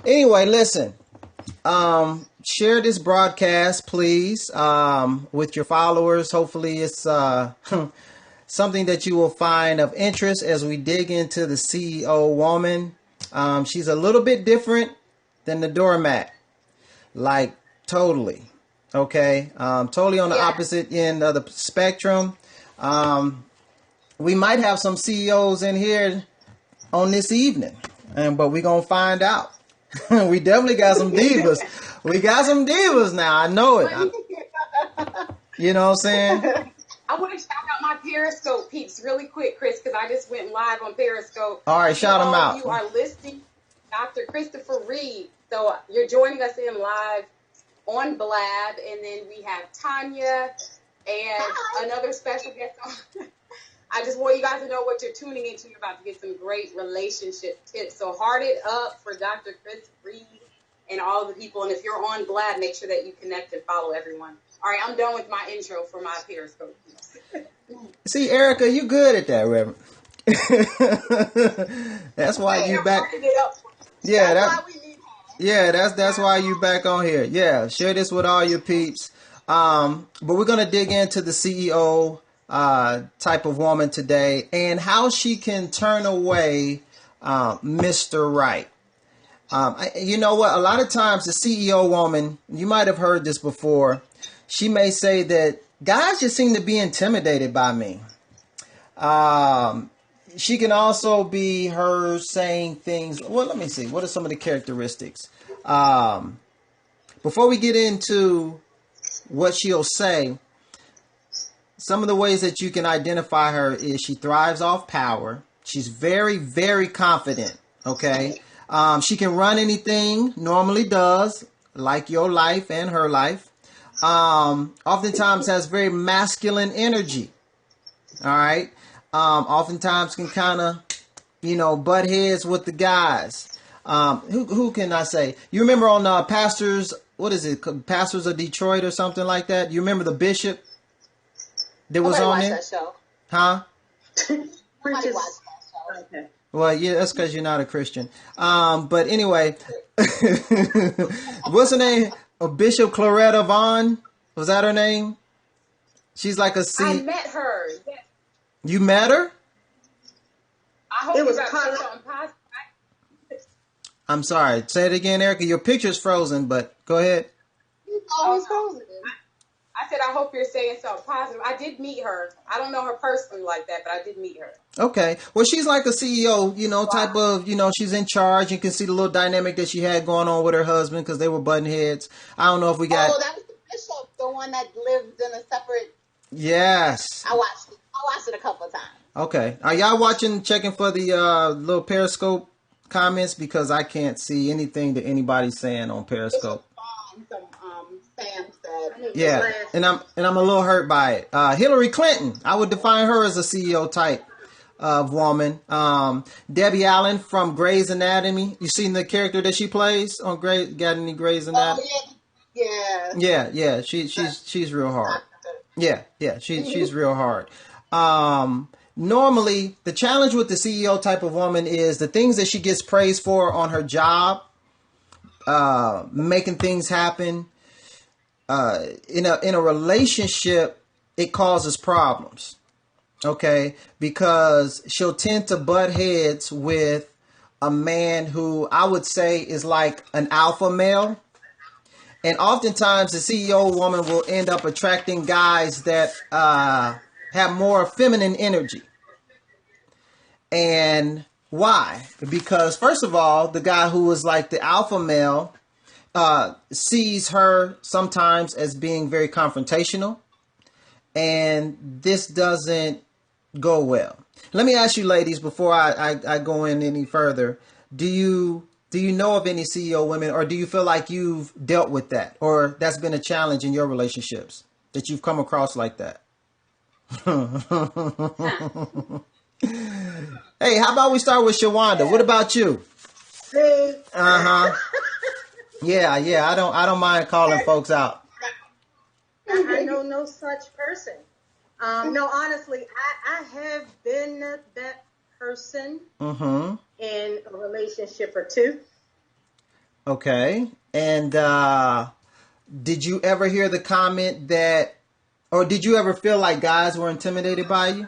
Anyway, listen. Share this broadcast, please, with your followers. Hopefully, it's something that you will find of interest as we dig into the CEO woman. She's a little bit different than the doormat, like totally. Okay, totally on the opposite end of the spectrum. We might have some CEOs in here on this evening, but we're gonna find out. We definitely got some divas. We got some divas now. I know it. You know what I'm saying? I want to shout out my Periscope peeps really quick, Chris, because I just went live on Periscope. All right, shout them out. You are listening Dr. Christopher Reed. So you're joining us in live on Blab, and then we have Tanya and another special guest on. I just want you guys to know what you're tuning into. You're about to get some great relationship tips. So heart it up for Dr. Chris Reed and all the people. And if you're on Blab, make sure that you connect and follow everyone. All right, I'm done with my intro for my Periscope. See, Erica, you good at that, Reverend. That's why you back. Yeah, that's why you back on here. Yeah, share this with all your peeps. But we're gonna dig into the CEO type of woman today and how she can turn away Mr. Right. You know what? A lot of times the CEO woman, you might have heard this before. She may say that guys just seem to be intimidated by me. She can also be her saying things. Well, let me see. What are some of the characteristics? Before we get into what she'll say, some of the ways that you can identify her is she thrives off power. She's very, very confident. Okay. She can run anything, normally does, like your life and her life. Oftentimes has very masculine energy. All right. Oftentimes can kind of, butt heads with the guys. Who can I say? You remember on Pastors, what is it? Pastors of Detroit or something like that? You remember the bishop that was on there? That show. Huh? Preachers. Okay. Well, yeah, that's because you're not a Christian. But anyway, what's her name? Bishop Claretta Vaughn? Was that her name? She's like a C. I met her. Yes. You met her? I hope it was on positive. I'm sorry. Say it again, Erica. Your picture's frozen, but go ahead. Always frozen. I said, I hope you're saying something positive. I did meet her. I don't know her personally like that, but I did meet her. Okay. Well, she's like a CEO, type of, she's in charge. You can see the little dynamic that she had going on with her husband because they were butting heads. I don't know if we got... Oh, that was the bishop, the one that lived in a separate... Yes. I watched it a couple of times. Okay. Are y'all checking for the little Periscope comments? Because I can't see anything that anybody's saying on Periscope. Sam said. Yeah, and I'm a little hurt by it. Hillary Clinton, I would define her as a CEO type of woman. Debbie Allen from Grey's Anatomy. You seen the character that she plays on Grey's? Got any Grey's Anatomy? Oh, yeah. Yeah. She's real hard. Yeah. She's real hard. Normally, the challenge with the CEO type of woman is the things that she gets praised for on her job, making things happen. In a relationship, it causes problems. Okay, because she'll tend to butt heads with a man who I would say is like an alpha male. And oftentimes the CEO woman will end up attracting guys that have more feminine energy. And why? Because first of all, the guy who is like the alpha male sees her sometimes as being very confrontational. And this doesn't go well. Let me ask you ladies before I go in any further. Do you know of any CEO women, or do you feel like you've dealt with that, or that's been a challenge in your relationships that you've come across like that? Hey, how about we start with Shawanda? What about you? Yeah. I don't mind calling folks out. I know no such person. No, honestly, I have been that person in a relationship or two. Okay. And did you ever hear the comment that, or did you ever feel like guys were intimidated by you?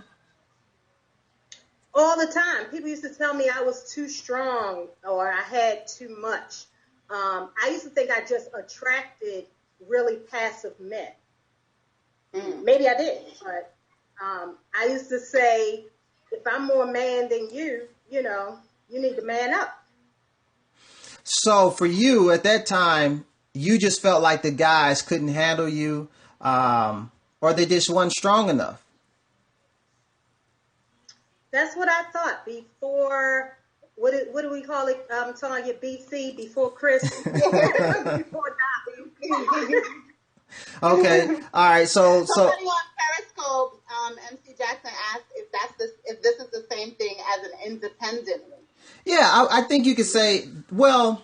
All the time. People used to tell me I was too strong or I had too much. I used to think I just attracted really passive men. Maybe I did, but I used to say, if I'm more man than you, you need to man up. So for you at that time, you just felt like the guys couldn't handle you, or they just weren't strong enough. That's what I thought before. What do we call it? Tanya, BC, before Chris, before Dolly. Okay, all right. So somebody on Periscope, MC Jackson asked if this is the same thing as an independent. Yeah, I think you could say, well,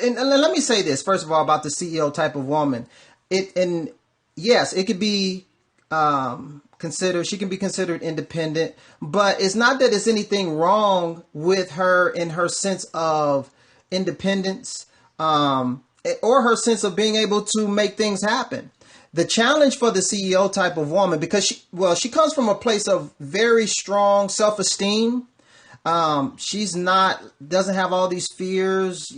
and let me say this first of all about the CEO type of woman. Yes, it could be she can be considered independent, but it's not that there's anything wrong with her in her sense of independence, or her sense of being able to make things happen. The challenge for the CEO type of woman, because she comes from a place of very strong self-esteem. Doesn't have all these fears,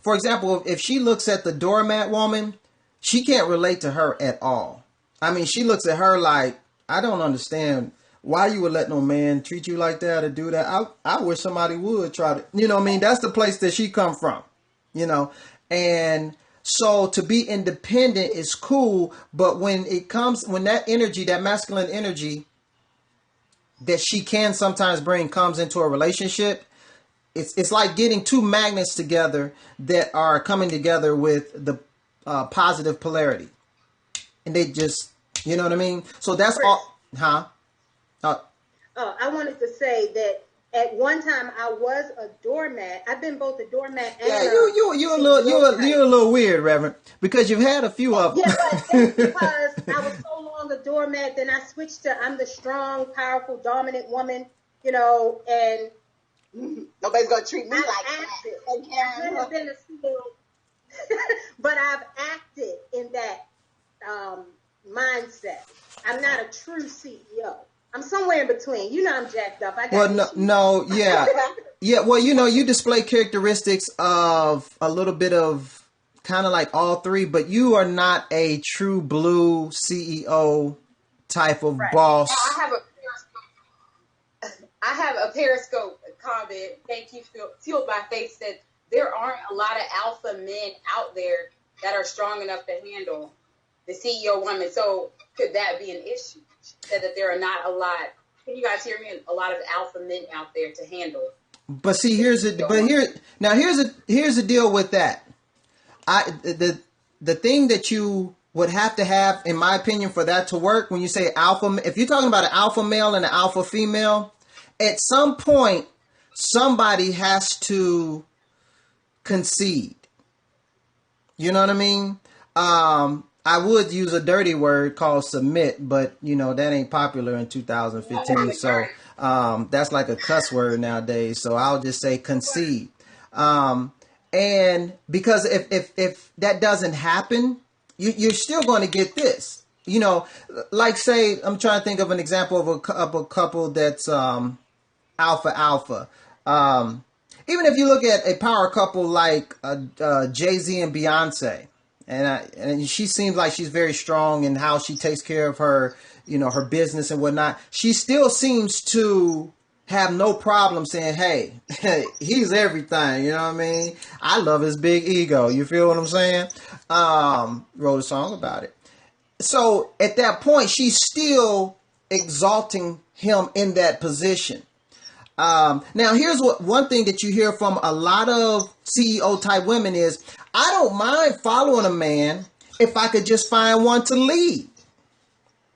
For example, if she looks at the doormat woman, she can't relate to her at all. I mean, she looks at her like, I don't understand why you would let no man treat you like that or do that. I wish somebody would try to, that's the place that she come from, and so to be independent is cool. But when that energy, that masculine energy that she can sometimes bring comes into a relationship, it's like getting two magnets together that are coming together with the positive polarity, and they just, you know what I mean? So that's all, huh? I wanted to say that at one time I was a doormat. I've been both a doormat and you're a little weird, Reverend, because you've had a few of them. Yeah, but that's because I was so long a doormat, then I switched to I'm the strong, powerful, dominant woman, and nobody's gonna treat me like acted. that. I've never been a CEO, but I've acted in that mindset. I'm not a true CEO. I'm somewhere in between. I'm jacked up. Yeah. Well, you display characteristics of a little bit of kind of like all three, but you are not a true blue CEO type of boss. I have a Periscope comment. Thank you, Fueled by Faith, said there aren't a lot of alpha men out there that are strong enough to handle the CEO woman. So could that be an issue? That there are not a lot. Can you guys hear me? A lot of alpha men out there to handle. But see, here's the deal with that. The thing that you would have to have, in my opinion, for that to work, when you say alpha, if you're talking about an alpha male and an alpha female, at some point somebody has to concede. You know what I mean? I would use a dirty word called submit, but that ain't popular in 2015. So that's like a cuss word nowadays. So I'll just say concede. And because if that doesn't happen, you're still going to get this. Like say, I'm trying to think of an example of a couple that's alpha. Even if you look at a power couple like Jay-Z and Beyonce. And she seems like she's very strong in how she takes care of her, her business and whatnot. She still seems to have no problem saying, hey, he's everything. You know what I mean? I love his big ego. You feel what I'm saying? Wrote a song about it. So at that point, she's still exalting him in that position. Now, here's one thing that you hear from a lot of CEO type women is, I don't mind following a man if I could just find one to lead.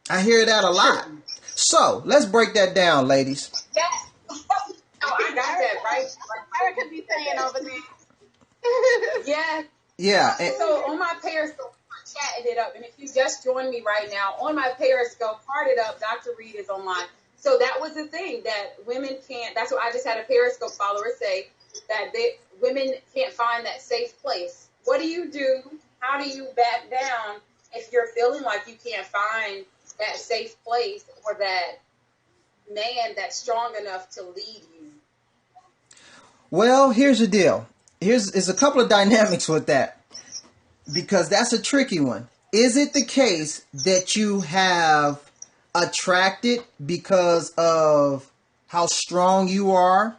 I hear that a lot. So let's break that down, ladies. Yes. I got that right. Like Erica be saying over there. Yeah. Yeah. So on my Periscope, I'm chatting it up, and if you just joined me right now on my Periscope, Heart It Up, Dr. Reed is online. So that was the thing that women can't. That's what I just had a Periscope follower say. that women can't find that safe place. What do you do? How do you back down if you're feeling like you can't find that safe place or that man that's strong enough to lead you? Well, here's the deal. There's a couple of dynamics with that, because that's a tricky one. Is it the case that you have attracted because of how strong you are?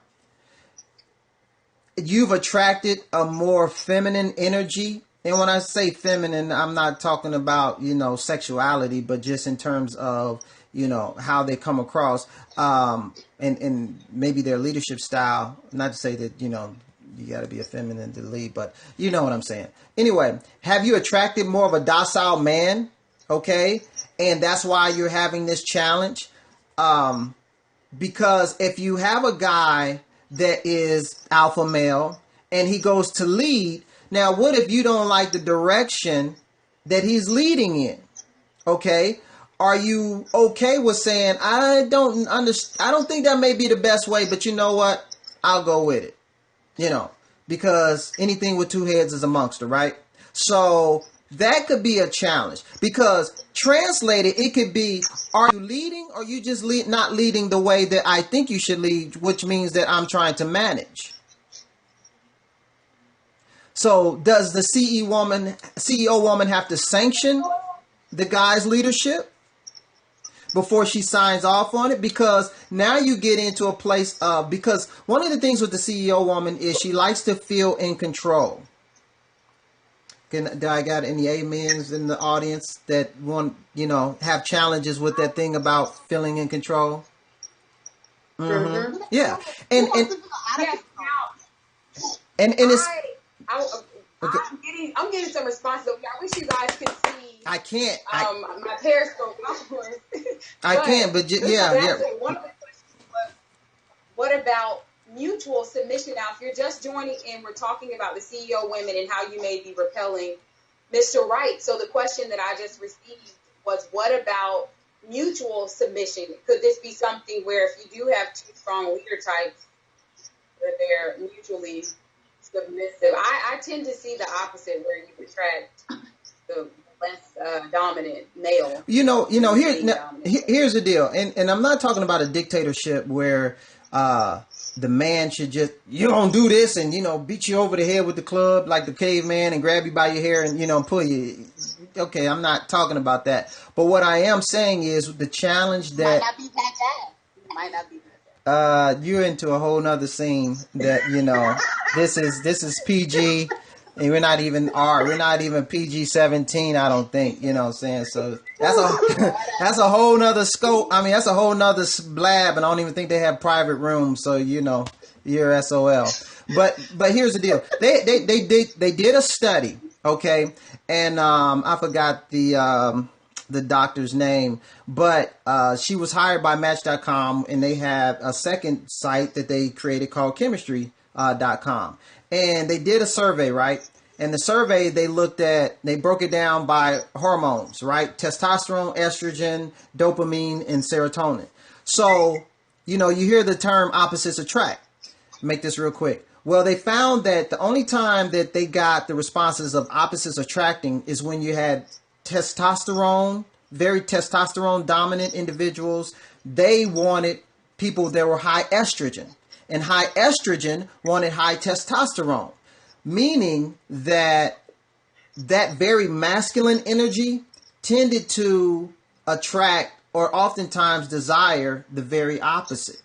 You've attracted a more feminine energy. And when I say feminine, I'm not talking about, sexuality, but just in terms of, how they come across, and maybe their leadership style. Not to say that, you got to be a feminine to lead, but you know what I'm saying. Anyway, have you attracted more of a docile man? Okay. And that's why you're having this challenge. Because if you have a guy that is alpha male and he goes to lead, now what if you don't like the direction that he's leading in? Okay. Are you okay with saying, I don't think that may be the best way, but you know what? I'll go with it. Because anything with two heads is a monster, right? So that could be a challenge, because translated, it could be, are you leading or you just not leading the way that I think you should lead, which means that I'm trying to manage. So does the CEO woman have to sanction the guy's leadership before she signs off on it? Because now you get into a place of, because one of the things with the CEO woman is she likes to feel in control. Do I got any amens in the audience that want, have challenges with that thing about feeling in control? Mm-hmm. Yeah. And it's, I'm getting some responses. I wish you guys could see. I can't. My Periscope. I can't, but yeah. One of the questions was, what about mutual submission? Now, if you're just joining in, we're talking about the CEO women and how you may be repelling Mr. Right. So the question that I just received was, what about mutual submission? Could this be something where if you do have two strong leader types, that they're mutually submissive? I tend to see the opposite, where you attract the less dominant male. Here's the deal, and I'm not talking about a dictatorship where the man should just, you don't do this, and beat you over the head with the club like the caveman and grab you by your hair and pull you. Okay, I'm not talking about that. But what I am saying is the challenge that might not be that bad. You're into a whole nother scene that this is PG. And we're not even PG-17, I don't think, you know what I'm saying? So that's a whole nother scope. I mean, that's a whole nother blab, and I don't even think they have private rooms. So, you're SOL. But here's the deal. They did a study, okay? And I forgot the doctor's name, but she was hired by Match.com, and they have a second site that they created called Chemistry.com. And they did a survey, right? And the survey, they broke it down by hormones, right? Testosterone, estrogen, dopamine, and serotonin. So, you hear the term opposites attract. Make this real quick. Well, they found that the only time that they got the responses of opposites attracting is when you had testosterone, very testosterone dominant individuals. They wanted people that were high estrogen. And high estrogen wanted high testosterone, meaning that very masculine energy tended to attract or oftentimes desire the very opposite.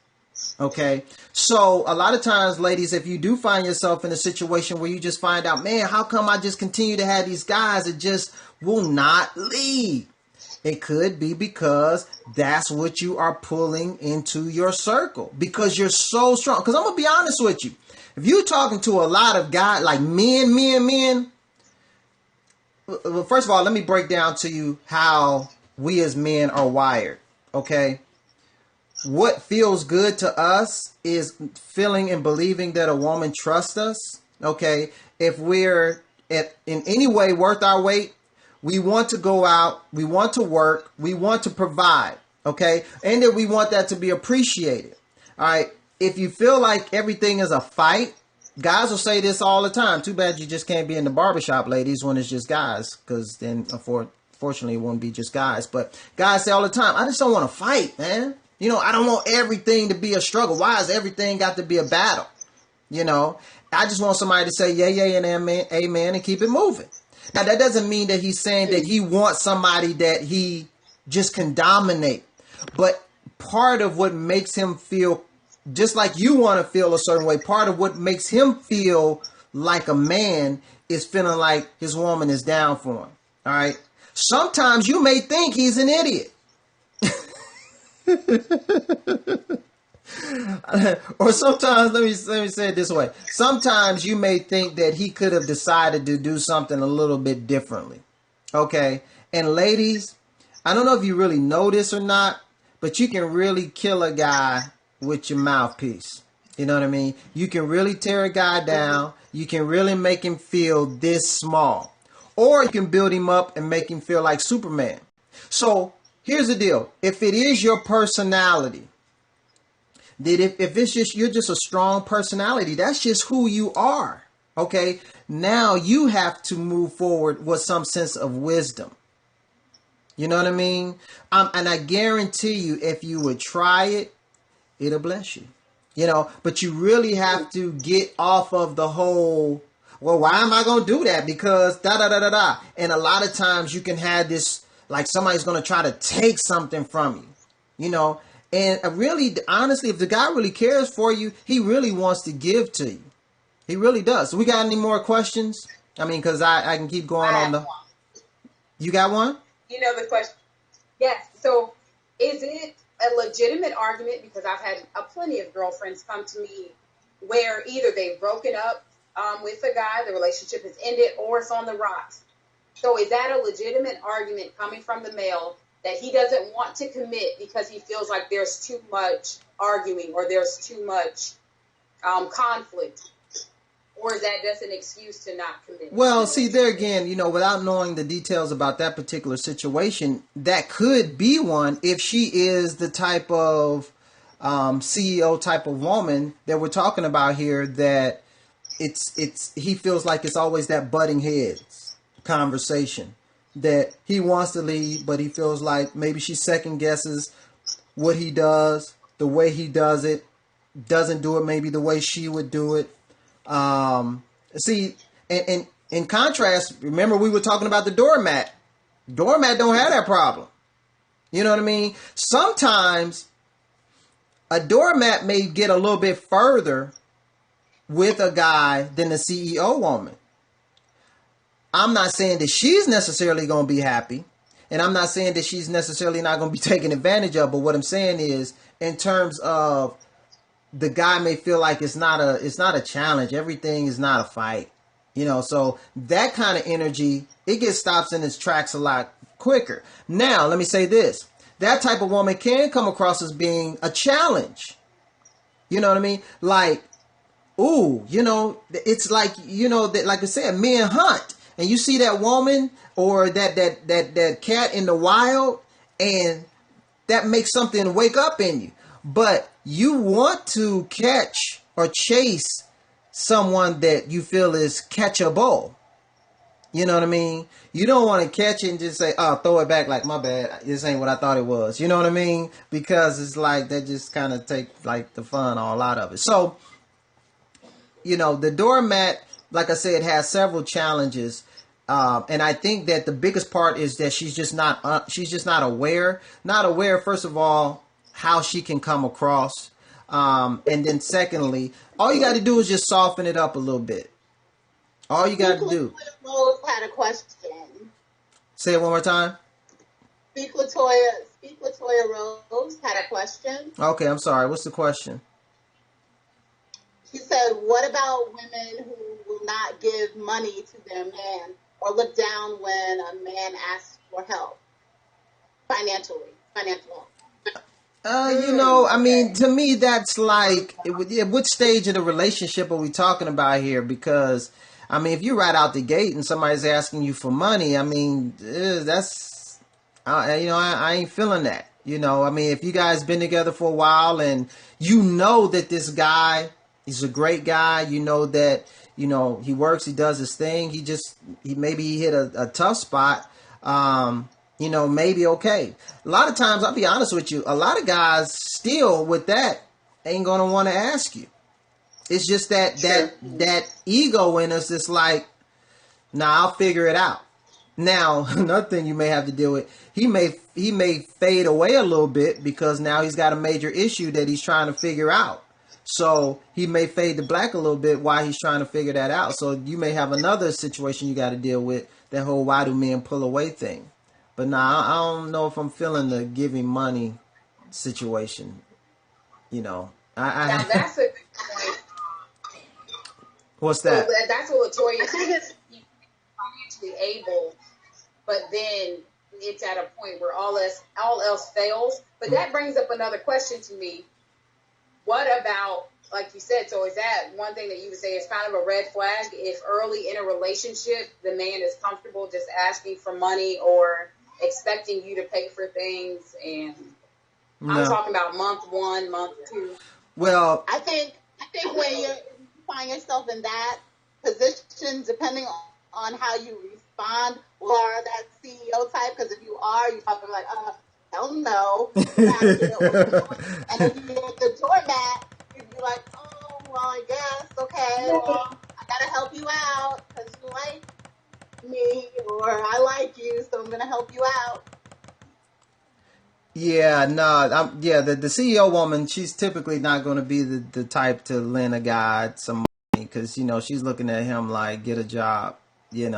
Okay. So a lot of times, ladies, if you do find yourself in a situation where you just find out, man, how come I just continue to have these guys that just will not leave? It could be because that's what you are pulling into your circle, because you're so strong. Because I'm going to be honest with you. If you're talking to a lot of guys, like men, well, first of all, let me break down to you how we as men are wired. Okay. What feels good to us is feeling and believing that a woman trusts us. Okay. If we're in any way worth our weight, we want to go out, we want to work, we want to provide, okay? And then we want that to be appreciated, all right? If you feel like everything is a fight, guys will say this all the time. Too bad you just can't be in the barbershop, ladies, when it's just guys, because then unfortunately it won't be just guys. But guys say all the time, I just don't want to fight, man. You know, I don't want everything to be a struggle. Why has everything got to be a battle? You know, I just want somebody to say yeah, and amen, and keep it moving. Now, that doesn't mean that he's saying that he wants somebody that he just can dominate. But part of what makes him feel just like you want to feel a certain way, part of what makes him feel like a man is feeling like his woman is down for him. All right. Sometimes you may think he's an idiot. Or sometimes, let me say it this way. Sometimes you may think that he could have decided to do something a little bit differently. Okay. And ladies, I don't know if you really know this or not, but you can really kill a guy with your mouthpiece. You know what I mean? You can really tear a guy down. You can really make him feel this small. Or you can build him up and make him feel like Superman. So here's the deal. If it is your personality, that if it's just, you're just a strong personality, that's just who you are. Okay. Now you have to move forward with some sense of wisdom. You know what I mean? And I guarantee you, if you would try it, it'll bless you. You know, but you really have to get off of the whole, well, why am I going to do that? Because da-da-da-da-da. And a lot of times you can have this, like somebody's going to try to take something from you, you know. And really, honestly, if the guy really cares for you, he really wants to give to you. He really does. So we got any more questions? I mean, because I can keep going on the... One. You got one? You know the question. Yes. So is it a legitimate argument? Because I've had plenty of girlfriends come to me where either they've broken up with a guy, the relationship has ended, or it's on the rocks. So is that a legitimate argument coming from the male that he doesn't want to commit because he feels like there's too much arguing or there's too much conflict? Or is that just an excuse to not commit? Well, see, there again, you know, without knowing the details about that particular situation, that could be one if she is the type of CEO type of woman that we're talking about here, that he feels like it's always that butting heads conversation, that he wants to lead, but he feels like maybe she second guesses what he does, the way he does it, doesn't do it maybe the way she would do it. See, and in contrast, remember we were talking about the doormat. Doormat don't have that problem. You know what I mean? Sometimes a doormat may get a little bit further with a guy than the CEO woman. I'm not saying that she's necessarily going to be happy, and I'm not saying that she's necessarily not going to be taken advantage of, but what I'm saying is, in terms of the guy may feel like it's not a challenge. Everything is not a fight, you know. So that kind of energy, it gets stops in its tracks a lot quicker. Now, let me say this: that type of woman can come across as being a challenge. You know what I mean? Like, ooh, you know, it's like, you know, that, like I said, men hunt, and you see that woman or that cat in the wild, and that makes something wake up in you. But you want to catch or chase someone that you feel is catchable. You know what I mean? You don't want to catch it and just say, oh, throw it back like, my bad, this ain't what I thought it was. You know what I mean? Because it's like, that just kind of take like the fun all out of it. So, you know, the doormat, like I said, has several challenges. And I think that the biggest part is that she's just not aware. Not aware, first of all, how she can come across. And then secondly, all you got to do is just soften it up a little bit. All you got to do. Rose had a question. Say it one more time. Speak Latoya Rose had a question. Okay, I'm sorry. What's the question? She said, what about women who will not give money to their man or look down when a man asks for help? Financial help. You know, I mean, to me, that's like, what stage of the relationship are we talking about here? Because, I mean, if you're right out the gate and somebody's asking you for money, I mean, that's, you know, I ain't feeling that. You know, I mean, if you guys been together for a while and you know that this guy He's a great guy. You know that, he works, he does his thing. Maybe he hit a tough spot. Maybe okay. A lot of times, I'll be honest with you, a lot of guys still with that ain't going to want to ask you. It's just that ego in us is like, nah, I'll figure it out. Now, another thing you may have to deal with, he may fade away a little bit because now he's got a major issue that he's trying to figure out. So he may fade to black a little bit while he's trying to figure that out. So you may have another situation you got to deal with, that whole why do men pull away thing. But now I don't know if I'm feeling the giving money situation. Now that's a good point. What's that? So that's what Latoya is financially able, but then it's at a point where all else fails. But that brings up another question to me. What about, like you said, so is that one thing that you would say is kind of a red flag if early in a relationship the man is comfortable just asking for money or expecting you to pay for things? And I'm talking about month 1, month 2. Well, I think when you find yourself in that position, depending on how you respond, or that CEO type, because if you are, you're probably like, hell no. And if you're the doormat, you'd be like, oh, well, I guess, okay, well, I gotta help you out because you like me, or I like you, so I'm gonna help you out. Yeah, no, the CEO woman, she's typically not going to be the type to lend a guy some money because, she's looking at him like, get a job, what's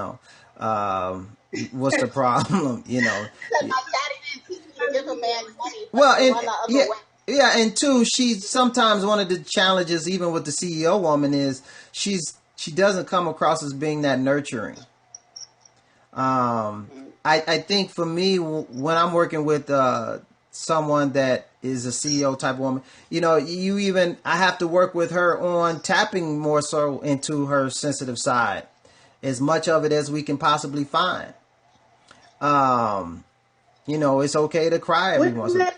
the problem, My daddy didn't teach me to give a man money. Well, and two, sometimes one of the challenges, even with the CEO woman, is she doesn't come across as being that nurturing. I think for me, when I'm working with someone that is a CEO type woman, I have to work with her on tapping more so into her sensitive side, as much of it as we can possibly find. It's okay to cry every once in a while.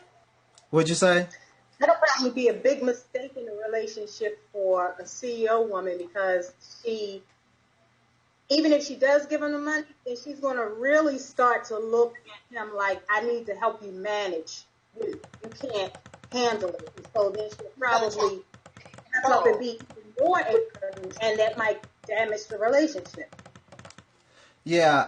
What'd you say? That'll probably be a big mistake in a relationship for a CEO woman, because even if she does give him the money, then she's going to really start to look at him like, I need to help you manage you. You can't handle it. And so then she'll probably come up and be even more angry, and that might damage the relationship. Yeah.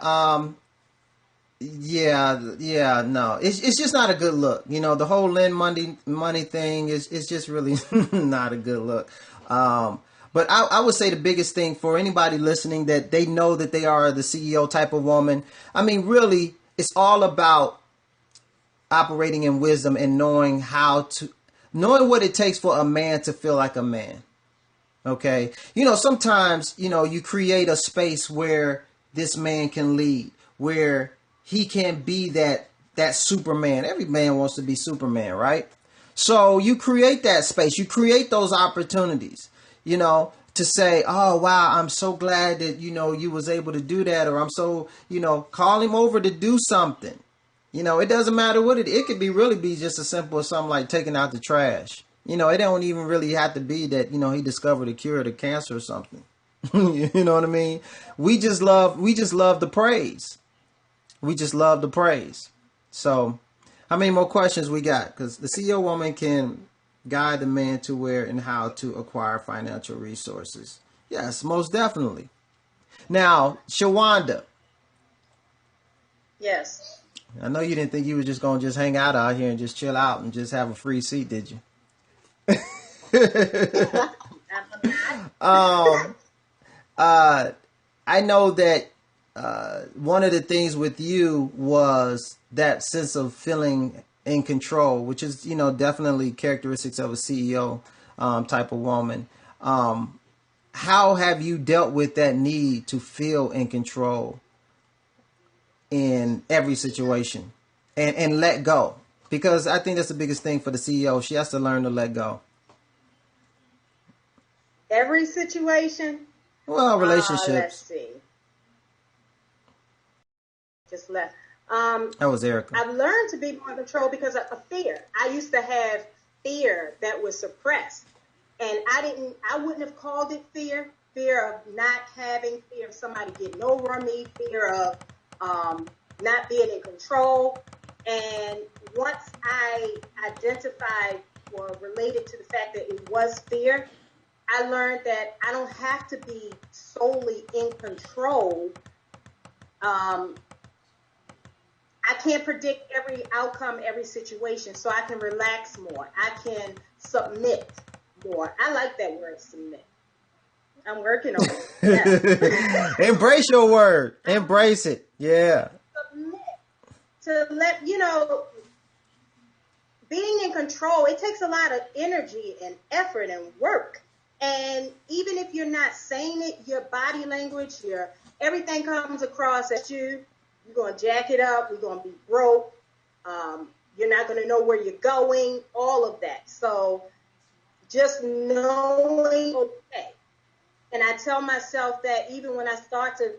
No. It's just not a good look. The whole lend money thing is just really not a good look. But I would say the biggest thing for anybody listening, that they know that they are the CEO type of woman. I mean, really, it's all about operating in wisdom and knowing what it takes for a man to feel like a man. Okay. Sometimes, you create a space where this man can lead, where he can be that Superman. Every man wants to be Superman, right? So you create that space, you create those opportunities, to say, oh, wow, I'm so glad that, you was able to do that. Or I'm so, call him over to do something. It doesn't matter what it could really be just as simple as something like taking out the trash. It don't even really have to be that, he discovered a cure to cancer or something. You know what I mean? We just love the praise. We just love the praise. So how many more questions we got? Because the CEO woman can guide the man to where and how to acquire financial resources. Yes, most definitely. Now, Shawanda. Yes. I know you didn't think you were just going to just hang out here and just chill out and just have a free seat, did you? I know that one of the things with you was that sense of feeling in control, which is, definitely characteristics of a CEO type of woman. How have you dealt with that need to feel in control in every situation and let go? Because I think that's the biggest thing for the CEO. She has to learn to let go. Every situation? Well, relationships. Let's see. Just left. That was Erica. I've learned to be more in control because of fear. I used to have fear that was suppressed. And I wouldn't have called it fear of not having, fear of somebody getting over on me, fear of not being in control. And once I identified or related to the fact that it was fear, I learned that I don't have to be solely in control. I can't predict every outcome, every situation, so I can relax more. I can submit more. I like that word, submit. I'm working on it. Yes. Embrace your word. Embrace it. Yeah. Submit. To let, being in control, it takes a lot of energy and effort and work. And even if you're not saying it, your body language, everything comes across as you're going to jack it up. You're going to be broke. You're not going to know where you're going, all of that. So just knowing, okay. And I tell myself that even when I start to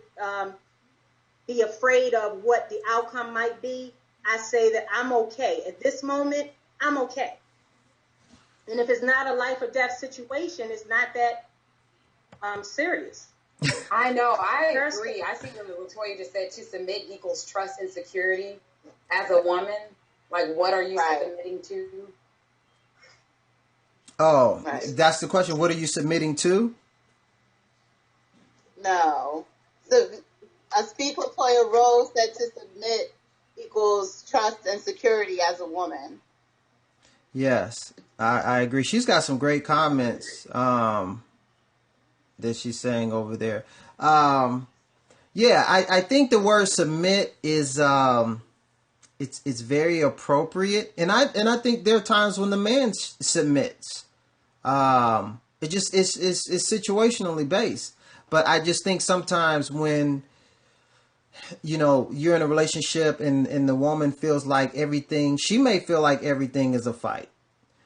be afraid of what the outcome might be, I say that I'm okay. At this moment, I'm okay. And if it's not a life or death situation, it's not that serious. I know. I agree. I see what Latoya just said. To submit equals trust and security. As a woman, like, what are you submitting to? Oh, that's the question. What are you submitting to? No. So, Speak Latoya Rose said to submit equals trust and security as a woman. Yes, I agree. She's got some great comments that she's saying over there. Yeah, I think the word submit is it's very appropriate, and I think there are times when the man submits. It's situationally based, but I just think sometimes when you're in a relationship and the woman feels like she may feel like everything is a fight.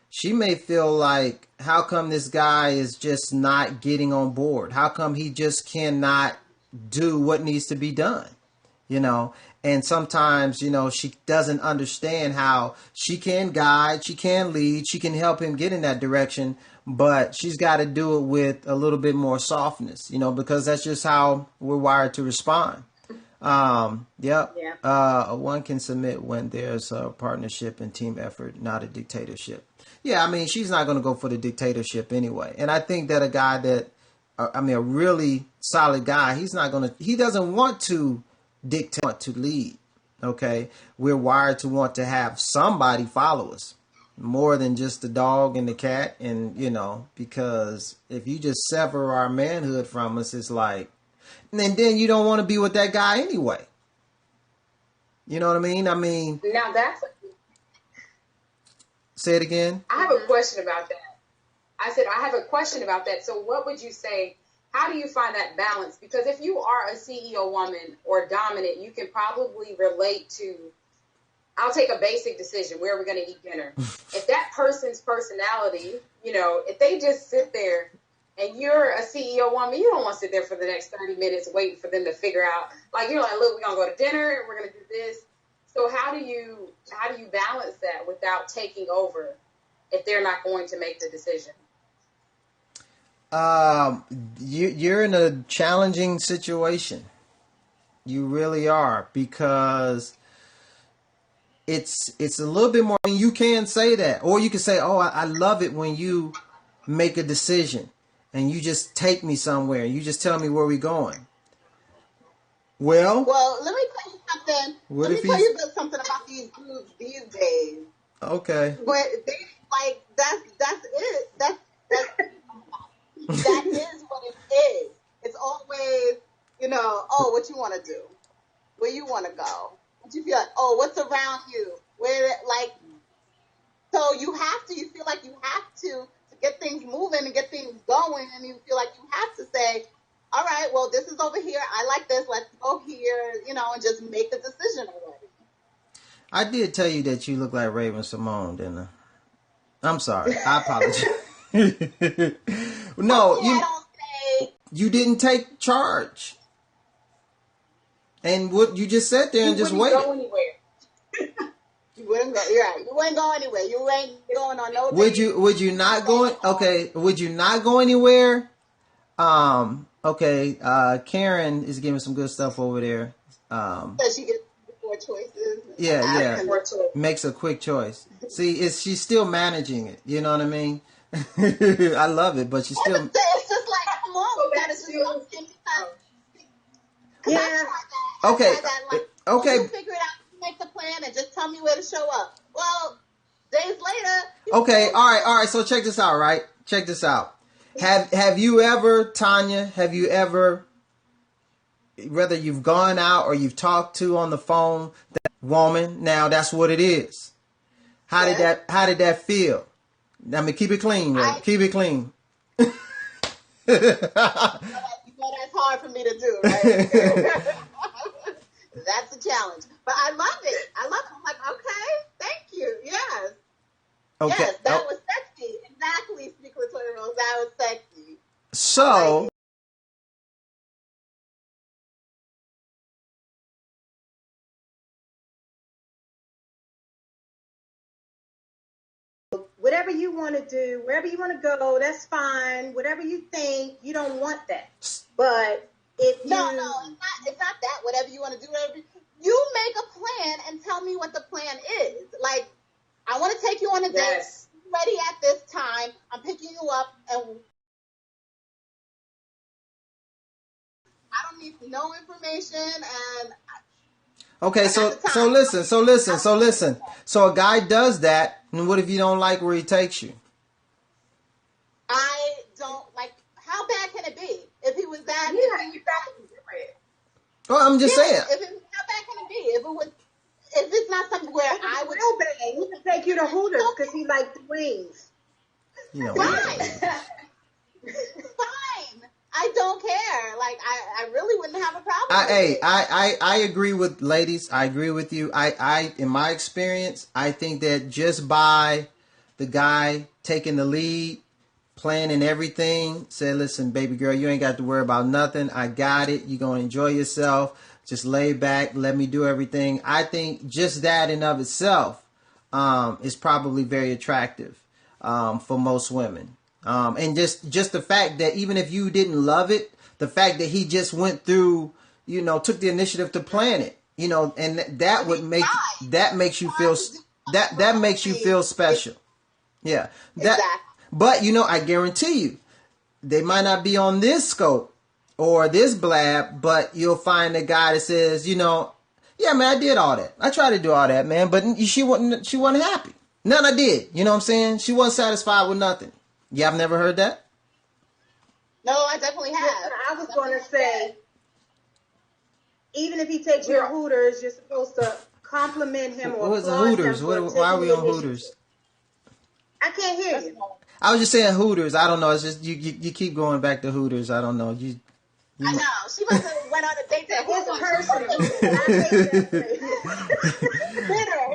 She may feel like, how come this guy is just not getting on board? How come he just cannot do what needs to be done? And sometimes, she doesn't understand how she can guide, she can lead, she can help him get in that direction, but she's got to do it with a little bit more softness, because that's just how we're wired to respond. One can submit when there's a partnership and team effort, not a dictatorship. Yeah, I mean, she's not going to go for the dictatorship anyway. And I think that a really solid guy, he doesn't want to dictate, want to lead. Okay. We're wired to want to have somebody follow us more than just the dog and the cat. And, because if you just sever our manhood from us, it's like, and then you don't want to be with that guy anyway. You know what I mean? Now that's... Say it again. I have a question about that. I said, I have a question about that. So what would you say? How do you find that balance? Because if you are a CEO woman or dominant, you can probably relate to, I'll take a basic decision. Where are we going to eat dinner? If that person's personality, if they just sit there and you're a CEO woman, you don't want to sit there for the next 30 minutes waiting for them to figure out, like, you're like, look, we're going to go to dinner and we're going to do this. So how do you balance that without taking over if they're not going to make the decision? You're in a challenging situation. You really are, because it's a little bit more. You can say that, or you can say, "Oh, I love it when you make a decision and you just take me somewhere. You just tell me where we're going." Well, let me tell you something. Let me tell you something about these dudes these days. Okay. But they that's it. That is what it is. It's always, what you want to do, where you want to go. What you feel like, what's around you, so you feel like you have to get things moving and get things going, and you feel like you have to say, all right, well, this is over here. I like this. Let's go here, and just make a decision already. I did tell you that you look like Raven Simone, didn't I? I'm sorry. I apologize. No, you didn't take charge. And what you just sat there and just waited. Go anywhere. You You wouldn't go. You're right. You wouldn't go anywhere. You ain't going on no. Would you not go? Okay. Would you not go anywhere? Okay. Karen is giving some good stuff over there. So she gets 4 choices. Yeah. Makes a quick choice. See, she's still managing it. You know what I mean? I love it, but she's still. It's just like, come on, we gotta just Yeah. Okay. Okay. You figure it out. You make the plan and just tell me where to show up. Well, days later. Okay. All right. So check this out. Right. Check this out. Have you ever, Tanya? Have you ever, whether you've gone out or you've talked to on the phone, that woman? Now that's what it is. How did that feel? I mean, keep it clean, right? Keep it clean. That's hard for me to do, right? That's a challenge. But I love it. I'm like, okay, thank you. Yes. Okay. Yes, that was sexy. Exactly, Speak with Latoya Rose. That was sexy. So. Whatever you want to do, wherever you want to go, that's fine. Whatever you think, you don't want that. But if you... No, it's not that. Whatever you want to do, you make a plan and tell me what the plan is. Like, I want to take you on a date. Yes. Ready at this time. I'm picking you up, and I don't need no information. And Okay, so listen. So a guy does that, and what if you don't like where he takes you? I don't like. How bad can it be? If he was that, Well, I'm just saying. How bad can it be? If it's not something where I would. Real bad. He can take you to Hooters because he likes the wings. You know, Fine. Fine. I don't care. Like, I really wouldn't have a problem with it. I agree with ladies. I agree with you. I in my experience, I think that just by the guy taking the lead, planning everything, said, listen, baby girl, you ain't got to worry about nothing. I got it. You're going to enjoy yourself. Just lay back. Let me do everything. I think just that in of itself is probably very attractive for most women. And just the fact that even if you didn't love it, the fact that he just went through, took the initiative to plan it, and that would make, that makes you feel, that makes you feel special. Yeah. That, Exactly. but I guarantee you, they might not be on this scope or this blab, but you'll find a guy that says, yeah, man, I did all that. I tried to do all that, man, but she wasn't happy. None I did. You know what I'm saying? She wasn't satisfied with nothing. Yeah, I've never heard that. No, I definitely have. I was going to say, even if he takes you to Hooters, you're supposed to compliment him or What was the applaud Hooters? him for Why are we taking on the Hooters? I can't hear you. I was just saying Hooters. I don't know. It's just you keep going back to Hooters. I don't know. I know. She must have went on a date to Personal.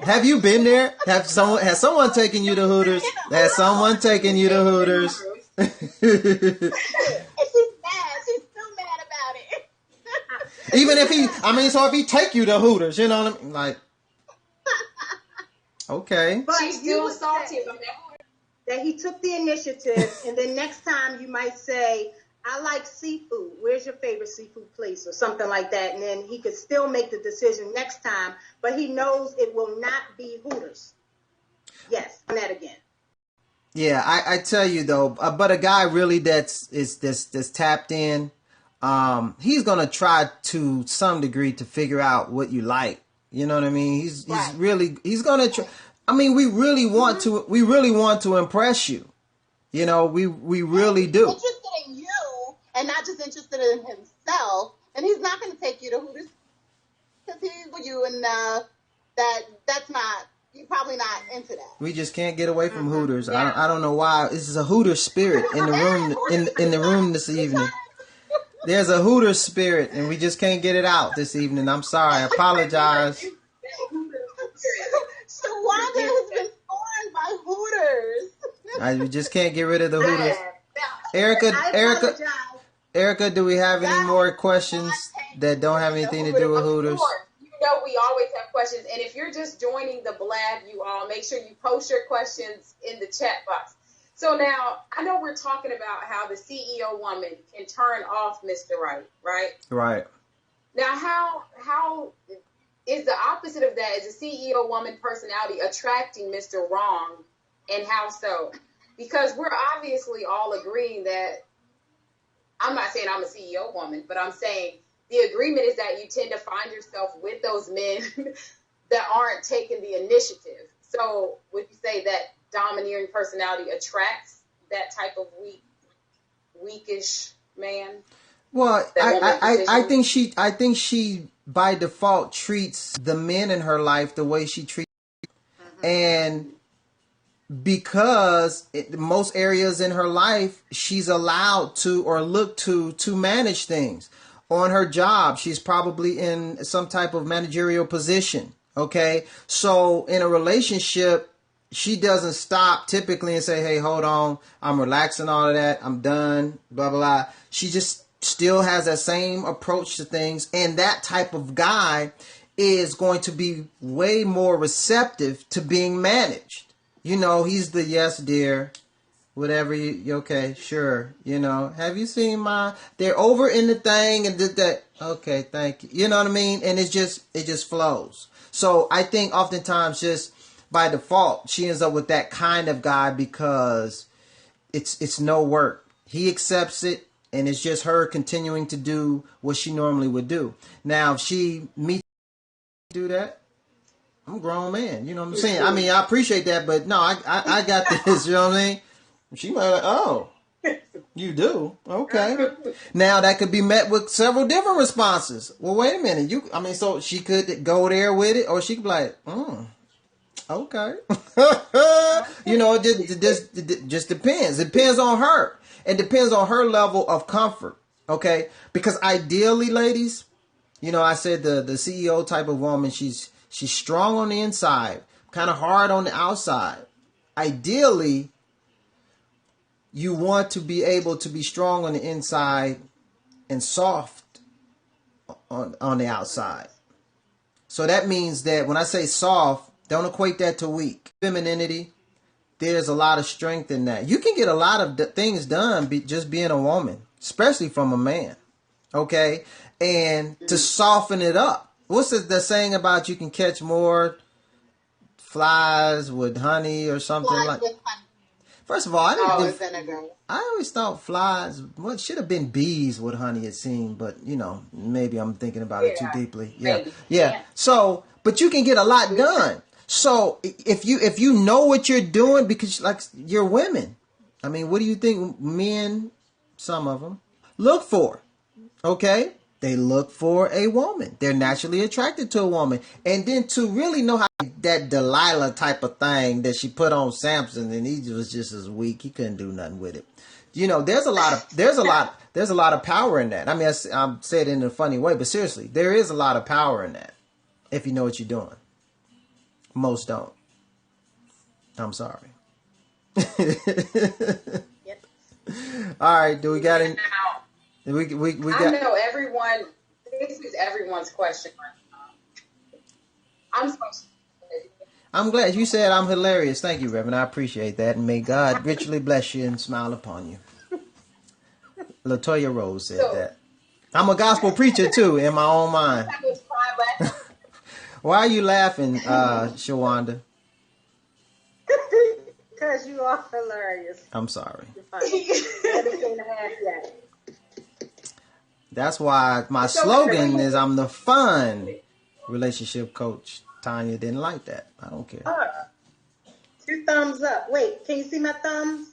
Have you been there? Has someone taken you to Hooters? Has someone taken you to Hooters? And she's mad. She's still mad about it. Even if so if he take you to Hooters, you know what I mean? Like, okay. But She's still salty about that. that he took the initiative, and then next time you might say, I like seafood. Where's your favorite seafood place or something like that? And then he could still make the decision next time, but he knows it will not be Hooters. Yes, on that again. Yeah, I tell you though, but a guy really that's tapped in, he's gonna try to some degree to figure out what you like. You know what I mean? He's gonna try. I mean, we really want to impress you. We really do. Interested in you and not just interested in himself. And he's not going to take you to Hooters because he's with you, and that's not. You're probably not into that. We just can't get away from Hooters. Yeah. I don't know why. This is a Hooters spirit in the room in the room this evening. There's a Hooters spirit, and we just can't get it out this evening. I'm sorry. I apologize. Shawanda has been scorned by Hooters. We just can't get rid of the Hooters. Erica, do we have any more questions that don't have anything to do with Hooters? know we always have questions. And if you're just joining the Blab, you all, make sure you post your questions in the chat box. So now, I know we're talking about how the CEO woman can turn off Mr. Right, right? Right. Now, how is the opposite of that? Is the CEO woman personality attracting Mr. Wrong, and how so? Because we're obviously all agreeing that, I'm not saying I'm a CEO woman, but I'm saying the agreement is that you tend to find yourself with those men that aren't taking the initiative. So would you say that domineering personality attracts that type of weakish man? Well, I think she by default treats the men in her life the way she treats, and because most areas in her life she's allowed to or look to manage things. On her job, she's probably in some type of managerial position. Okay, so in a relationship, she doesn't stop typically and say, hey, hold on, I'm relaxing, all of that, I'm done, blah, blah, blah. She just still has that same approach to things. And that type of guy is going to be way more receptive to being managed. You know, he's the yes, dear, whatever you okay, sure. You know, have you seen they're over in the thing and did that. Okay, thank you. You know what I mean? And it just flows. So I think oftentimes just by default, she ends up with that kind of guy because it's no work. He accepts it, and it's just her continuing to do what she normally would do. Now, if she meets do that, I'm a grown man. You know what I'm saying? I mean, I appreciate that, but no, I got this. You know what I mean? She might like, oh, you do? Okay. Now, that could be met with several different responses. Well, wait a minute. So she could go there with it, or she could be like, okay. You know, it just depends. It depends on her. It depends on her level of comfort. Okay? Because ideally, ladies, you know, I said the CEO type of woman, she's strong on the inside, kind of hard on the outside. Ideally, you want to be able to be strong on the inside and soft on the outside. So that means that when I say soft, don't equate that to weak. Femininity, there's a lot of strength in that. You can get a lot of things done just being a woman, especially from a man. Okay? And to soften it up. What's the saying about you can catch more flies with honey or something like that? First of all, I always thought flies, well, it should have been bees with honey, it seemed, but you know, maybe I'm thinking about it too deeply. Yeah. So, but you can get a lot done. So if you know what you're doing, because like you're women, I mean, what do you think men, some of them, look for? Okay? They look for a woman. They're naturally attracted to a woman. And then to really know how that Delilah type of thing that she put on Samson, and he was just as weak. He couldn't do nothing with it. You know, there's a lot of power in that. I mean, I'm saying it in a funny way, but seriously, there is a lot of power in that if you know what you're doing. Most don't. I'm sorry. Yep. All right. Do we got any? We got. I know everyone. This is everyone's question. I'm glad you said I'm hilarious. Thank you, Reverend. I appreciate that, and may God richly bless you and smile upon you. Latoya Rose said that. I'm a gospel preacher too, in my own mind. Why are you laughing, Shawanda? Because you are hilarious. I'm sorry. You're funny. Everything to have that. That's why my slogan is I'm the fun relationship coach. Tanya didn't like that. I don't care. 2 thumbs up. Wait, can you see my thumbs?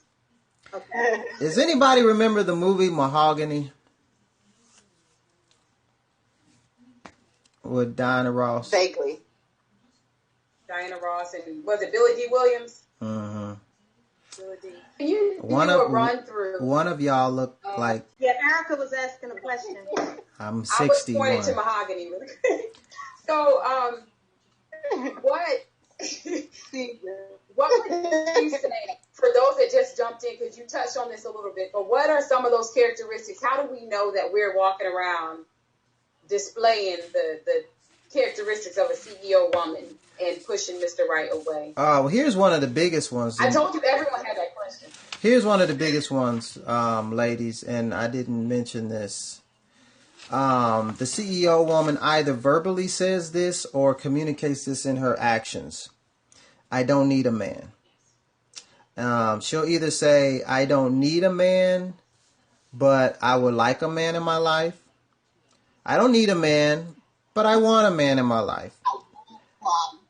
Okay. Does anybody remember the movie Mahogany? With Diana Ross? Vaguely. Diana Ross, and was it Billy D. Williams? Mm-hmm. Billy D. Can you do a run through? One of y'all look like... Yeah, Erica was asking a question. I'm 61. I was pointing to Mahogany. So, what would you say, for those that just jumped in, because you touched on this a little bit, but what are some of those characteristics? How do we know that we're walking around displaying characteristics of a CEO woman and pushing Mr. Right away? Well, here's one of the biggest ones. I told you everyone had that question. Here's one of the biggest ones, ladies, and I didn't mention this. The CEO woman either verbally says this or communicates this in her actions. I don't need a man. She'll either say, I don't need a man, but I would like a man in my life. I don't need a man, but I want a man in my life.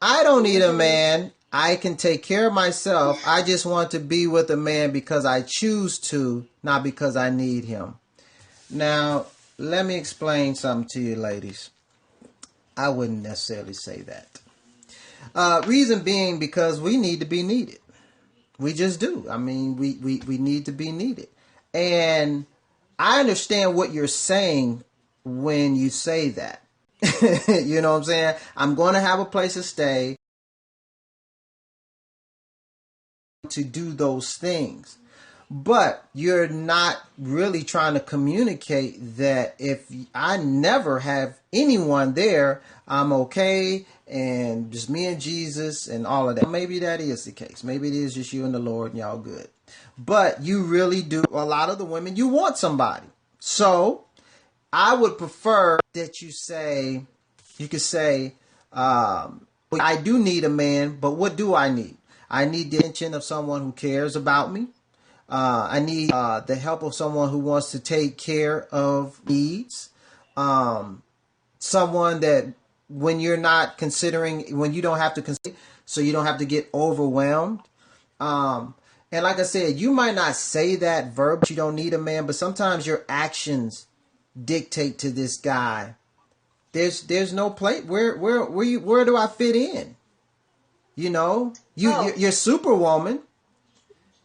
I don't need a man. I can take care of myself. I just want to be with a man because I choose to, not because I need him. Now, let me explain something to you, ladies. I wouldn't necessarily say that. Reason being because we need to be needed. We just do. I mean, we need to be needed. And I understand what you're saying when you say that. You know what I'm saying? I'm going to have a place to stay to do those things. But you're not really trying to communicate that if I never have anyone there, I'm okay and just me and Jesus and all of that. Maybe that is the case. Maybe it is just you and the Lord and y'all good. But you really do. A lot of the women, you want somebody. So I would prefer that you could say, I do need a man, but what do I need? I need the attention of someone who cares about me. I need the help of someone who wants to take care of needs. Someone that when you're not considering, when you don't have to consider, so you don't have to get overwhelmed. And like I said, you might not say that verb, you don't need a man, but sometimes your actions dictate to this guy. There's no place. Where do I fit in? You know, you're Superwoman.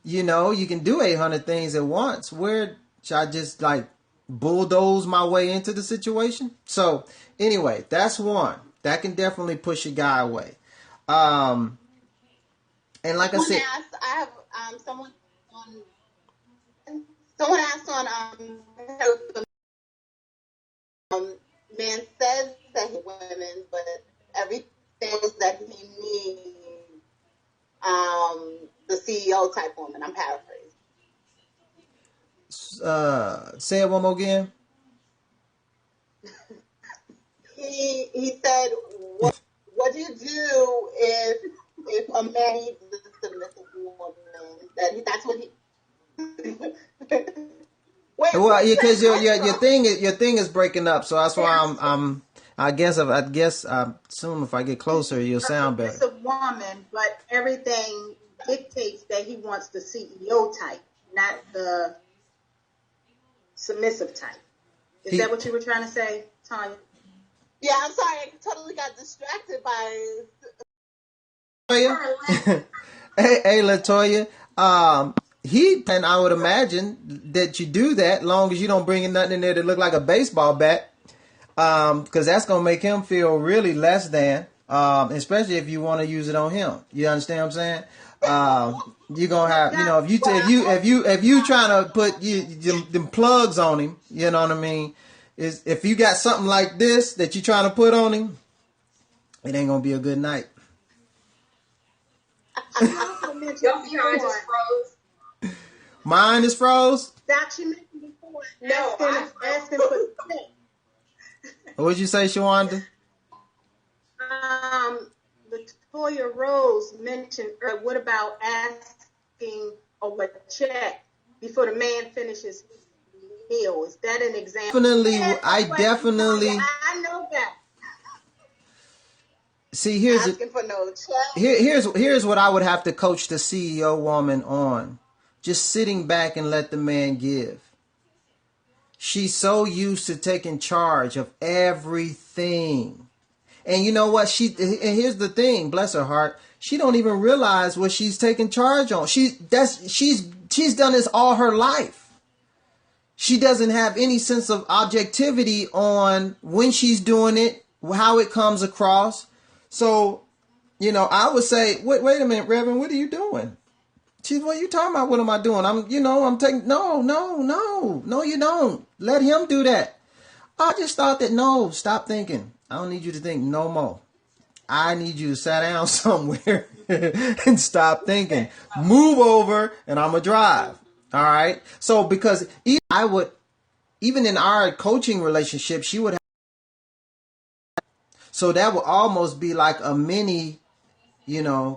You know, you can do 800 things at once. Where should I just like bulldoze my way into the situation? So anyway, that's one that can definitely push a guy away. And like I said, I have someone asked on man says that he women, but everything that he needs the CEO type woman. I'm paraphrasing. Say it one more again. He said, what do you do if a man needs a submissive woman? That's what he. Wait, well, because your thing is breaking up, so that's why I guess soon if I get closer, you'll sound better. It's a woman, but everything dictates that he wants the CEO type, not the submissive type. Is that what you were trying to say, Tanya? Yeah, I'm sorry. I totally got distracted by. Hey, Latoya. And I would imagine that you do that long as you don't bring in nothing in there that look like a baseball bat. Because that's going to make him feel really less than, especially if you want to use it on him. You understand what I'm saying? You're going to have, you know, if you trying to put them plugs on him, you know what I mean? If you got something like this that you're trying to put on him, it ain't going to be a good night. Mine is froze. Doc, you mentioned before. No, asking for sex. What'd you say, Shawanda? Latoya Rose mentioned, what about asking a check before the man finishes his meal? Is that an example? Definitely, I know that. See, asking for no check. Here's what I would have to coach the CEO woman on. Just sitting back and let the man give. She's so used to taking charge of everything. And you know what? And here's the thing, bless her heart, she don't even realize what she's taking charge on. She's done this all her life. She doesn't have any sense of objectivity on when she's doing it, how it comes across. So, you know, I would say, wait a minute, Reverend, what are you doing? She's, what are you talking about? What am I doing? I'm taking, no, you don't. Let him do that. I just thought that, no, stop thinking. I don't need you to think no more. I need you to sit down somewhere and stop thinking. Move over and I'm going to drive. All right. So because even in our coaching relationship, she would have, so that would almost be like a mini,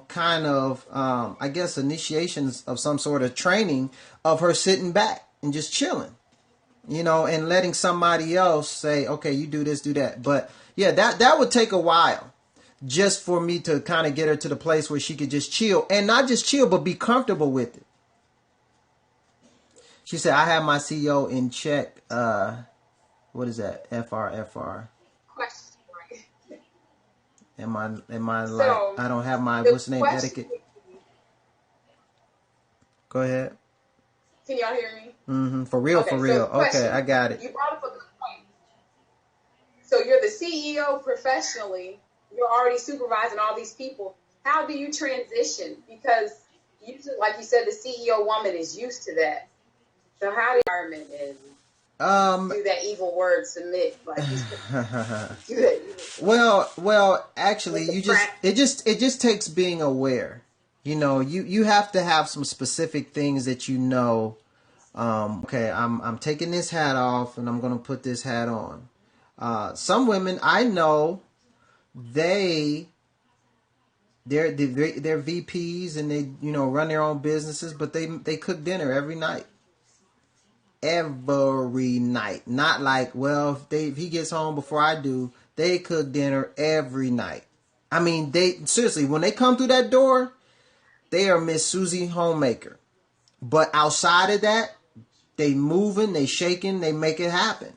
kind of, I guess, initiations of some sort of training of her sitting back and just chilling, and letting somebody else say, okay, you do this, do that. But yeah, that would take a while just for me to kind of get her to the place where she could just chill, and not just chill, but be comfortable with it. She said, I have my CEO in check. What is that? FR. Question. Am I So, like, I don't have my, what's the name, etiquette? Go ahead. Can y'all hear me? Mm-hmm. For real. Okay, I got it. You brought up a good point. So you're the CEO professionally. You're already supervising all these people. How do you transition? Because usually, like you said, the CEO woman is used to that. So how do you environment is do that evil word submit? Like you do that. Well, actually, it just takes being aware. You have to have some specific things that okay, I'm taking this hat off and I'm going to put this hat on. Some women I know, they're VPs and they run their own businesses, but they cook dinner every night. Not like, well, if he gets home before I do, they cook dinner every night. I mean, they seriously, when they come through that door, they are Miss Susie Homemaker. But outside of that, they moving, they shaking, they make it happen.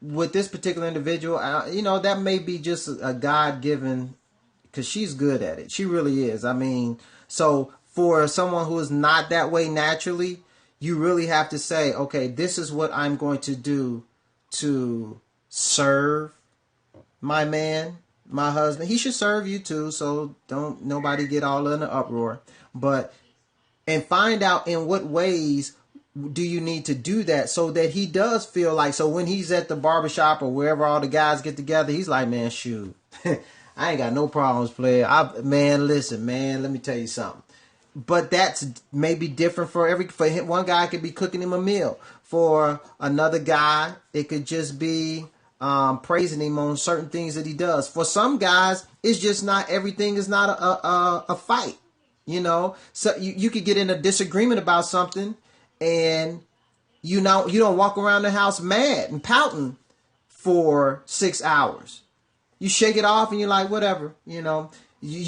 With this particular individual, that may be just a God-given, because she's good at it. She really is. I mean, so for someone who is not that way naturally, you really have to say, okay, this is what I'm going to do to serve my man, my husband. He should serve you too, so don't nobody get all in an uproar. And find out in what ways do you need to do that so that he does feel like, so when he's at the barbershop or wherever all the guys get together, he's like, man, shoot, I ain't got no problems, player. Listen, man, let me tell you something. But that's maybe different for him. One guy could be cooking him a meal. For another guy, it could just be praising him on certain things that he does. For some guys, it's just not, everything is not a fight. So you could get in a disagreement about something, and you don't walk around the house mad and pouting for 6 hours. You shake it off and you're like, whatever. You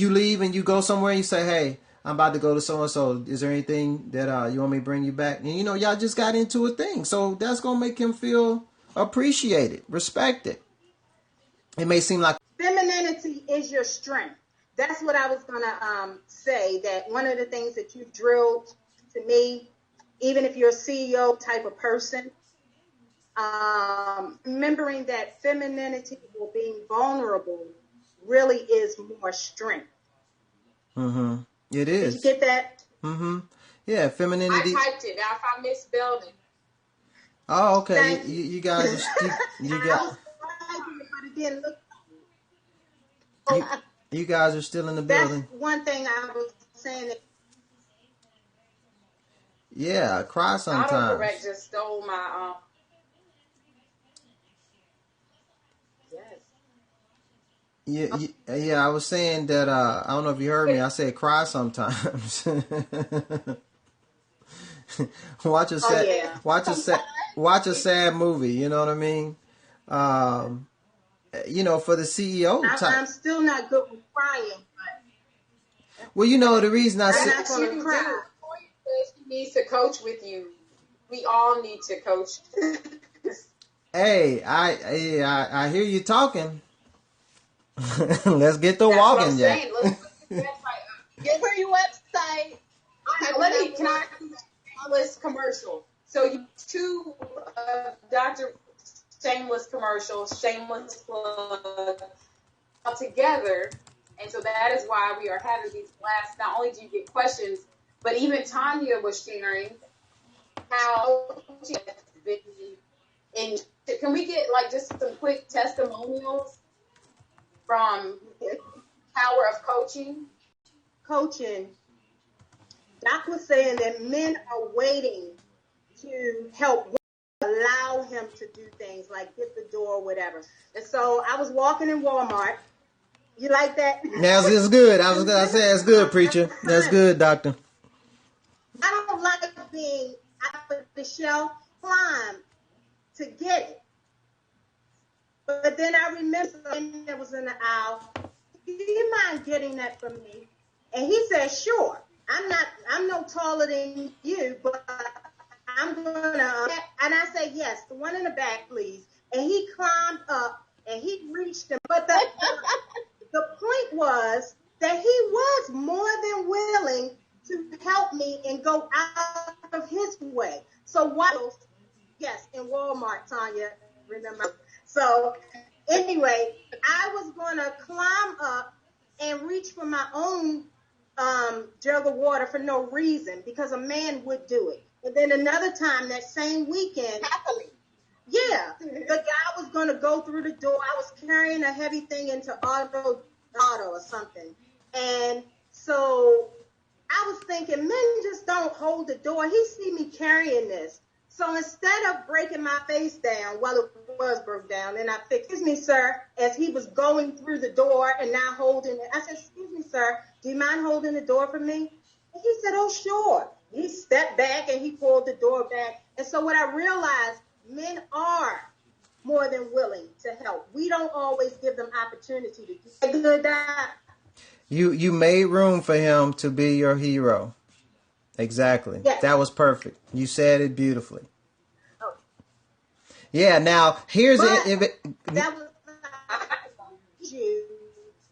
leave and you go somewhere and you say, hey, I'm about to go to so-and-so. Is there anything that you want me to bring you back? And y'all just got into a thing. So that's going to make him feel appreciated, respected. It may seem like femininity is your strength. That's what I was going to say, that one of the things that you drilled to me, even if you're a CEO type of person, remembering that femininity or being vulnerable really is more strength. Mm-hmm. It is. Did you get that? Mm-hmm. Yeah, femininity. I typed it. Now if I misspelled it. Oh, okay. You guys you got. You guys are still in the building. That's one thing I was saying. Yeah, I cry sometimes. Autocorrect just stole my. Yeah, I was saying that, I don't know if you heard me, I said cry sometimes. watch a sad movie, you know what I mean? For the CEO type. I'm still not good with crying, but well, the reason I said She needs to coach with you. We all need to coach. Hey, I hear you talking. Let's get the walking, Jack. Give her your website. Can I do shameless commercial? So you two Dr. Shameless commercials, shameless plug all together, and so that is why we are having these blasts. Not only do you get questions, but even Tanya was sharing how she has been in Can we get like just some quick testimonials from Power of Coaching? Coaching, Doc was saying that men are waiting to help allow him to do things like get the door or whatever. And so I was walking in Walmart. You like that? Now it's good. I was gonna say it's good, preacher. That's good, doctor. I don't like being out of the shelf, climb to get it. But then I remember something that was in the aisle. Do you mind getting that from me? And he said, sure. I'm no taller than you, but I'm gonna, and I said, yes, the one in the back, please. And he climbed up and he reached him. But the point was that he was more than willing to help me and go out of his way. So yes, in Walmart, Tanya, remember? So anyway, I was going to climb up and reach for my own jug of water for no reason because a man would do it. And then another time that same weekend, Happily. yeah, the guy was going to go through the door. I was carrying a heavy thing into auto or something. And so I was thinking, men just don't hold the door. He see me carrying this. So instead of breaking my face down, well, it was broke down, and I fixed, excuse me, sir, as he was going through the door and now holding it. I said, excuse me, sir, do you mind holding the door for me? And he said, oh, sure. He stepped back and he pulled the door back. And so what I realized, men are more than willing to help. We don't always give them opportunity to do good. You made room for him to be your hero. Exactly. Yes. That was perfect. You said it beautifully. Oh. Yeah. Now here's it. That was you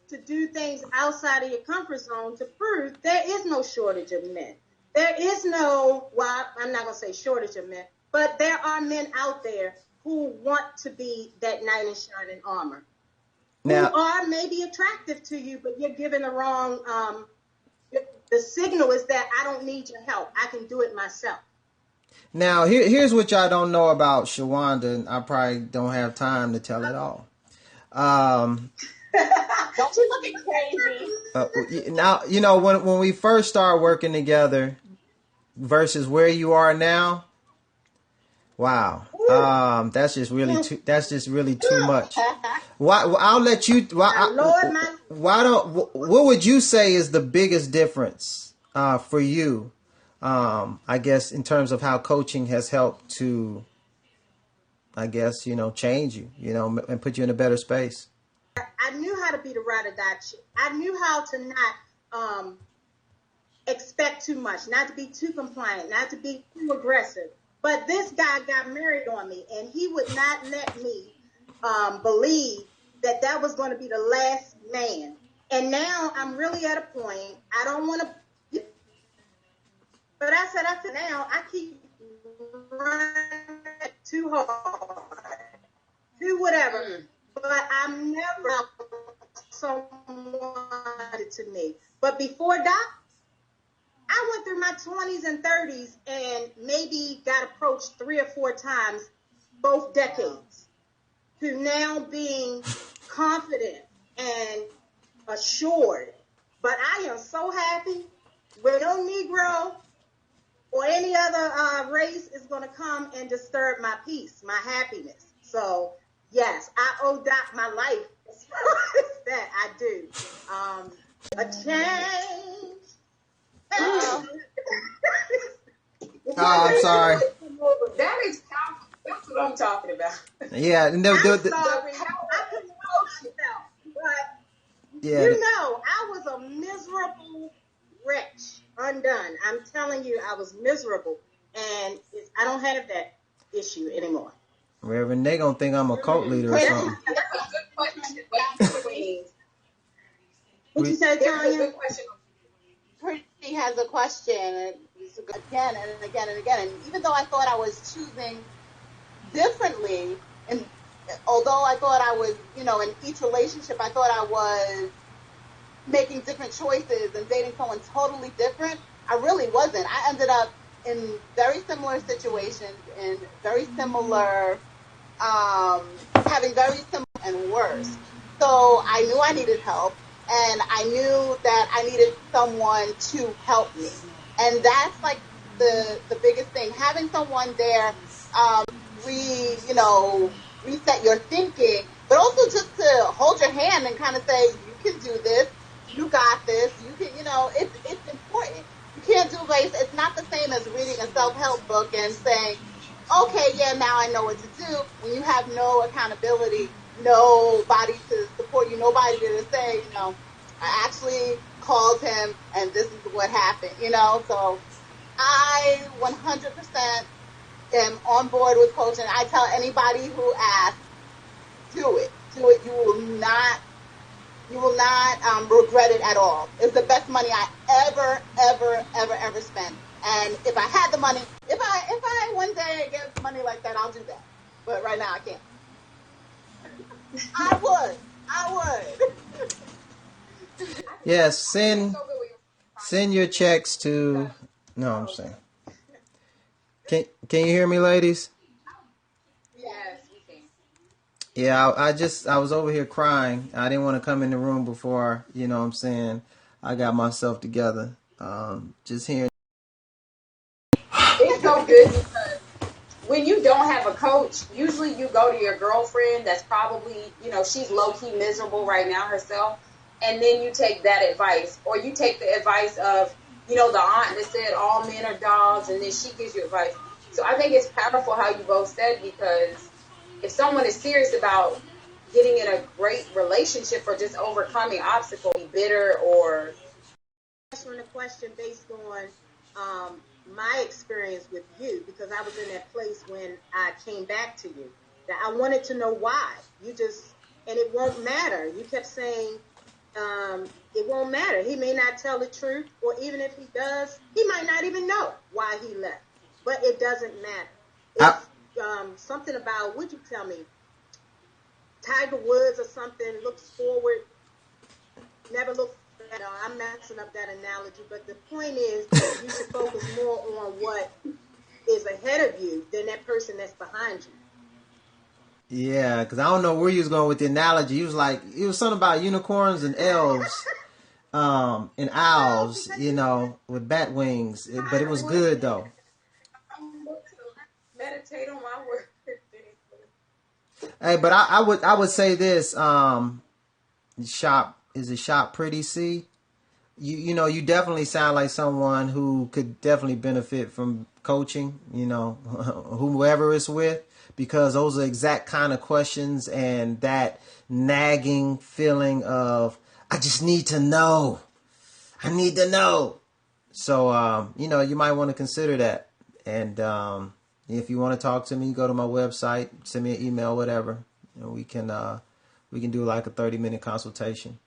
to do things outside of your comfort zone to prove there is no shortage of men. There is no, well, I'm not going to say shortage of men, but there are men out there who want to be that knight in shining armor. Now, who are maybe attractive to you, but you're giving the wrong, the signal is that I don't need your help. I can do it myself. Now, here's what y'all don't know about Shawanda, and I probably don't have time to tell it all. Don't you look crazy? Now, you know, when we first started working together versus where you are now, wow, that's just really too much. Why? I'll let you. What would you say is the biggest difference for you? I guess in terms of how coaching has helped to, I guess, change you, and put you in a better space. I knew how to be the ride or die chick. I knew how to not expect too much, not to be too compliant, not to be too aggressive. But this guy got married on me, and he would not let me believe that was going to be the last man. And now I'm really at a point, I don't want to, but I said, now I keep running too hard, do whatever, but I'm never someone to me. But before Doc, I went through my 20s and 30s and maybe got approached 3 or 4 times, both decades, to now being confident and assured. But I am so happy when no Negro or any other race is going to come and disturb my peace, my happiness. So, yes, I owe Doc my life. As far as that, I do. A change. Oh, I'm sorry. That is powerful. That's what I'm talking about. Yeah, no, I'm sorry. I couldn't help myself, but yeah. I was a miserable wretch, undone. I'm telling you, I was miserable, and I don't have that issue anymore. Reverend, they gonna think I'm a cult leader or something. That's a good question. What you say, Tanya? Pretty has a question again and again and again. And even though I thought I was choosing differently, and although I thought I was, in each relationship, I thought I was making different choices and dating someone totally different, I really wasn't. I ended up in very similar situations, in very similar having very similar and worse. So I knew I needed help, and I knew that I needed someone to help me. And that's like the biggest thing. Having someone there, reset your thinking, but also just to hold your hand and kind of say, you can do this, you got this, you can, it's important. You can't do it's not the same as reading a self-help book and saying, okay, yeah, now I know what to do, when you have no accountability, nobody to support you, nobody to say, I actually called him and this is what happened, so I 100% am on board with coaching. I tell anybody who asks, do it. You will not regret it at all. It's the best money I ever spent. And if I had the money, if I one day get money like that, I'll do that. But right now I can't. I would. Yes, send your checks to. No, I'm saying. Can you hear me, ladies? Yes, we can. Yeah, I was over here crying. I didn't want to come in the room before, I got myself together. Just hearing. It's so good because when you don't have a coach, usually you go to your girlfriend that's probably, she's low-key miserable right now herself, and then you take that advice, or you take the advice of, the aunt that said all men are dogs, and then she gives you advice. So I think it's powerful how you both said, because if someone is serious about getting in a great relationship or just overcoming obstacles, be bitter or... Answering the question based on my experience with you, because I was in that place when I came back to you, that I wanted to know why. And it won't matter. You kept saying, it won't matter. He may not tell the truth, or even if he does, he might not even know why he left. But it doesn't matter. It's something about, would you tell me, Tiger Woods or something looks forward, never looks back. I'm messing up that analogy, but the point is you should focus more on what is ahead of you than that person that's behind you. Yeah, because I don't know where you was going with the analogy. It was something about unicorns and elves, and owls, with bat wings. But it was good though. Meditate on my word. Hey, but I would say this. Shop Pretty C? You definitely sound like someone who could definitely benefit from coaching. Whoever it's with. Because those are exact kind of questions and that nagging feeling of, I just need to know. I need to know. So, you might want to consider that. And if you want to talk to me, go to my website, send me an email, whatever. And we can do like a 30-minute consultation.